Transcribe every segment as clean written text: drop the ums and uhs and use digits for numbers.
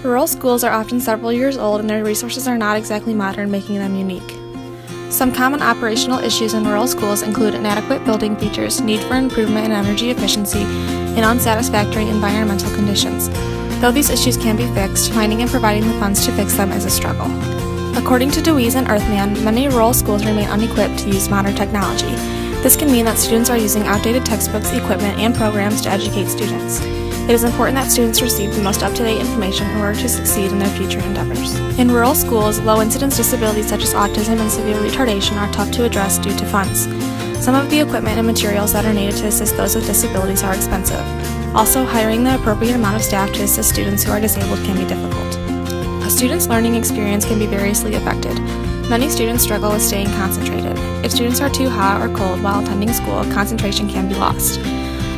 Rural schools are often several years old and their resources are not exactly modern, making them unique. Some common operational issues in rural schools include inadequate building features, need for improvement in energy efficiency, and unsatisfactory environmental conditions. Though these issues can be fixed, finding and providing the funds to fix them is a struggle. According to DeWeese and Earthman, many rural schools remain unequipped to use modern technology. This can mean that students are using outdated textbooks, equipment, and programs to educate students. It is important that students receive the most up-to-date information in order to succeed in their future endeavors. In rural schools, low-incidence disabilities such as autism and severe retardation are tough to address due to funds. Some of the equipment and materials that are needed to assist those with disabilities are expensive. Also, hiring the appropriate amount of staff to assist students who are disabled can be difficult. A student's learning experience can be variously affected. Many students struggle with staying concentrated. If students are too hot or cold while attending school, concentration can be lost.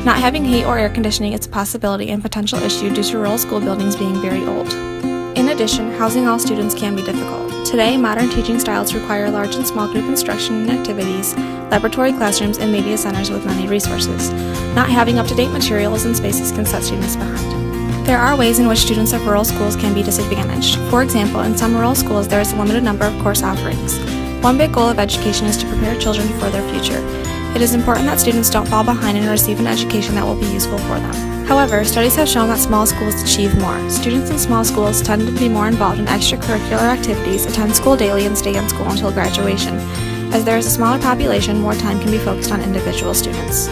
Not having heat or air conditioning is a possibility and potential issue due to rural school buildings being very old. In addition, housing all students can be difficult. Today, modern teaching styles require large and small group instruction and activities, laboratory classrooms, and media centers with many resources. Not having up-to-date materials and spaces can set students behind. There are ways in which students of rural schools can be disadvantaged. For example, in some rural schools, there is a limited number of course offerings. One big goal of education is to prepare children for their future. It is important that students don't fall behind and receive an education that will be useful for them. However, studies have shown that small schools achieve more. Students in small schools tend to be more involved in extracurricular activities, attend school daily, and stay in school until graduation. As there is a smaller population, more time can be focused on individual students.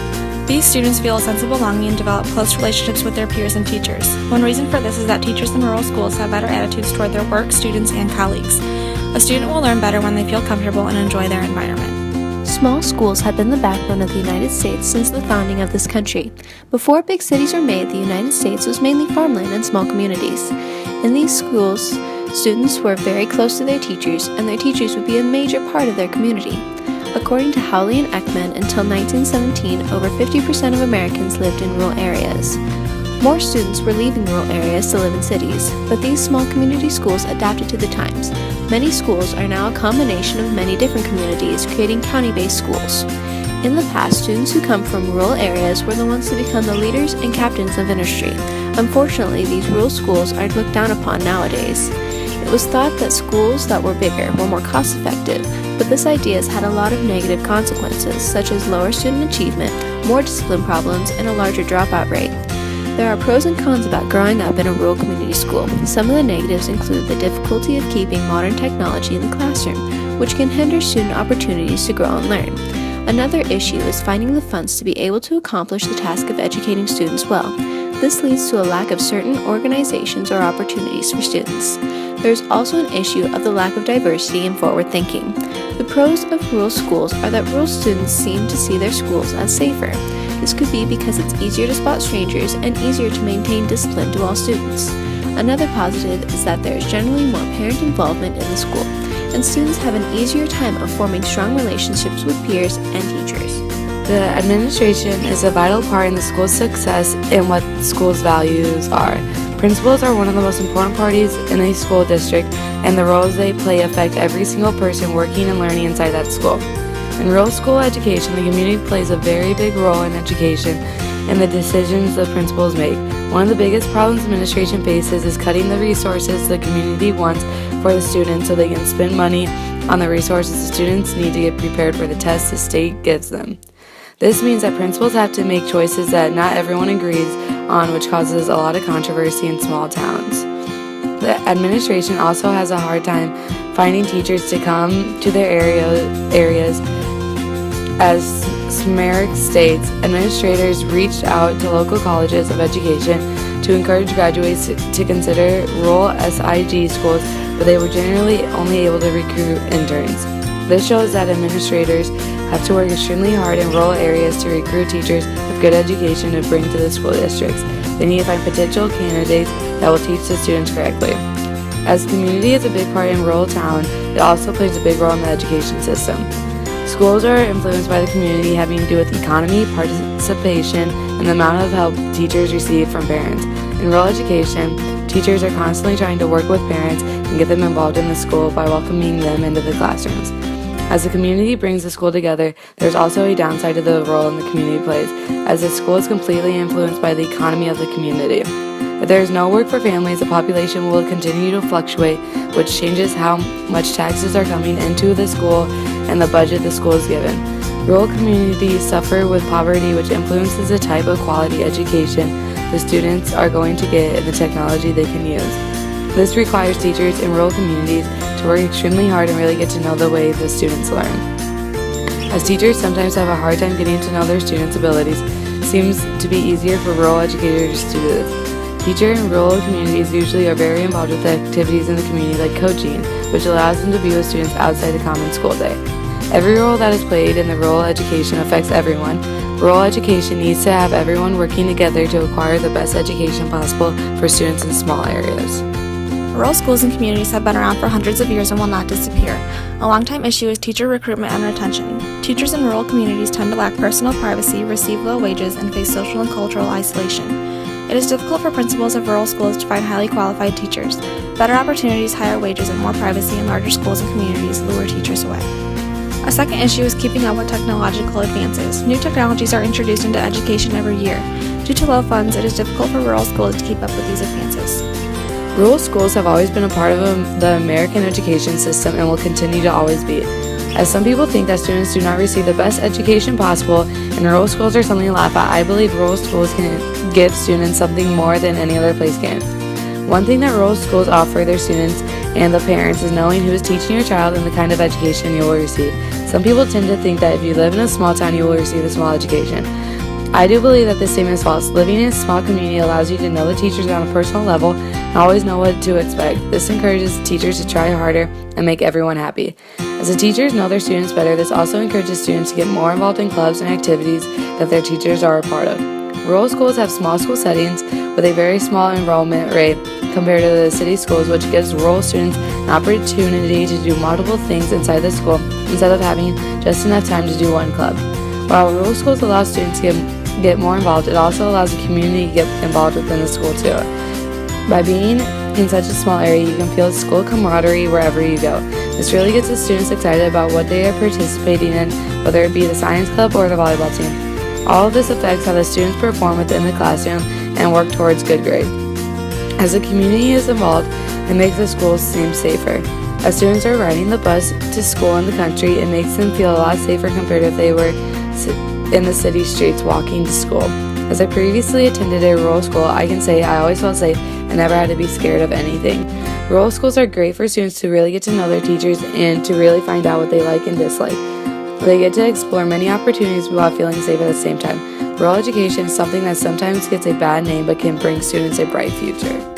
These students feel a sense of belonging and develop close relationships with their peers and teachers. One reason for this is that teachers in rural schools have better attitudes toward their work, students, and colleagues. A student will learn better when they feel comfortable and enjoy their environment. Small schools have been the backbone of the United States since the founding of this country. Before big cities were made, the United States was mainly farmland and small communities. In these schools, students were very close to their teachers, and their teachers would be a major part of their community. According to Howley and Ekman, until 1917, over 50% of Americans lived in rural areas. More students were leaving rural areas to live in cities, but these small community schools adapted to the times. Many schools are now a combination of many different communities, creating county-based schools. In the past, students who come from rural areas were the ones to become the leaders and captains of industry. Unfortunately, these rural schools are looked down upon nowadays. It was thought that schools that were bigger were more cost-effective, but this idea has had a lot of negative consequences, such as lower student achievement, more discipline problems, and a larger dropout rate. There are pros and cons about growing up in a rural community school. Some of the negatives include the difficulty of keeping modern technology in the classroom, which can hinder student opportunities to grow and learn. Another issue is finding the funds to be able to accomplish the task of educating students well. This leads to a lack of certain organizations or opportunities for students. There is also an issue of the lack of diversity and forward thinking. The pros of rural schools are that rural students seem to see their schools as safer. This could be because it's easier to spot strangers and easier to maintain discipline to all students. Another positive is that there is generally more parent involvement in the school, and students have an easier time of forming strong relationships with peers and teachers. The administration is a vital part in the school's success and what the school's values are. Principals are one of the most important parties in a school district, and the roles they play affect every single person working and learning inside that school. In rural school education, the community plays a very big role in education and the decisions the principals make. One of the biggest problems administration faces is cutting the resources the community wants for the students so they can spend money on the resources the students need to get prepared for the tests the state gives them. This means that principals have to make choices that not everyone agrees on, which causes a lot of controversy in small towns. The administration also has a hard time finding teachers to come to their areas. As Smerek states, administrators reached out to local colleges of education to encourage graduates to consider rural SIG schools, but they were generally only able to recruit interns. This shows that administrators have to work extremely hard in rural areas to recruit teachers with good education to bring to the school districts. They need to find potential candidates that will teach the students correctly. As community is a big part in rural town, it also plays a big role in the education system. Schools are influenced by the community, having to do with economy, participation, and the amount of help teachers receive from parents. In rural education, teachers are constantly trying to work with parents and get them involved in the school by welcoming them into the classrooms. As the community brings the school together, there's also a downside to the role the community plays, as the school is completely influenced by the economy of the community. If there is no work for families, the population will continue to fluctuate, which changes how much taxes are coming into the school and the budget the school is given. Rural communities suffer with poverty, which influences the type of quality education the students are going to get and the technology they can use. This requires teachers in rural communities to work extremely hard and really get to know the way the students learn. As teachers sometimes have a hard time getting to know their students' abilities, it seems to be easier for rural educators to do this. Teachers in rural communities usually are very involved with the activities in the community like coaching, which allows them to be with students outside the common school day. Every role that is played in the rural education affects everyone. Rural education needs to have everyone working together to acquire the best education possible for students in small areas. Rural schools and communities have been around for hundreds of years and will not disappear. A long-time issue is teacher recruitment and retention. Teachers in rural communities tend to lack personal privacy, receive low wages, and face social and cultural isolation. It is difficult for principals of rural schools to find highly qualified teachers. Better opportunities, higher wages, and more privacy in larger schools and communities lure teachers away. A second issue is keeping up with technological advances. New technologies are introduced into education every year. Due to low funds, it is difficult for rural schools to keep up with these advances. Rural schools have always been a part of the American education system and will continue to always be. As some people think that students do not receive the best education possible and rural schools are something to laugh at, I believe rural schools can give students something more than any other place can. One thing that rural schools offer their students and the parents is knowing who is teaching your child and the kind of education you will receive. Some people tend to think that if you live in a small town, you will receive a small education. I do believe that this statement is false. Living in a small community allows you to know the teachers on a personal level and always know what to expect. This encourages teachers to try harder and make everyone happy. As the teachers know their students better, this also encourages students to get more involved in clubs and activities that their teachers are a part of. Rural schools have small school settings with a very small enrollment rate compared to the city schools, which gives rural students an opportunity to do multiple things inside the school instead of having just enough time to do one club. While rural schools allow students to get more involved, it also allows the community to get involved within the school too. By being in such a small area, you can feel school camaraderie wherever you go. This really gets the students excited about what they are participating in, whether it be the science club or the volleyball team. All of this affects how the students perform within the classroom and work towards good grades. As the community is involved, it makes the schools seem safer. As students are riding the bus to school in the country, it makes them feel a lot safer compared to if they were in the city streets walking to school. As I previously attended a rural school, I can say I always felt safe and never had to be scared of anything. Rural schools are great for students to really get to know their teachers and to really find out what they like and dislike. They get to explore many opportunities while feeling safe at the same time. Rural education is something that sometimes gets a bad name but can bring students a bright future.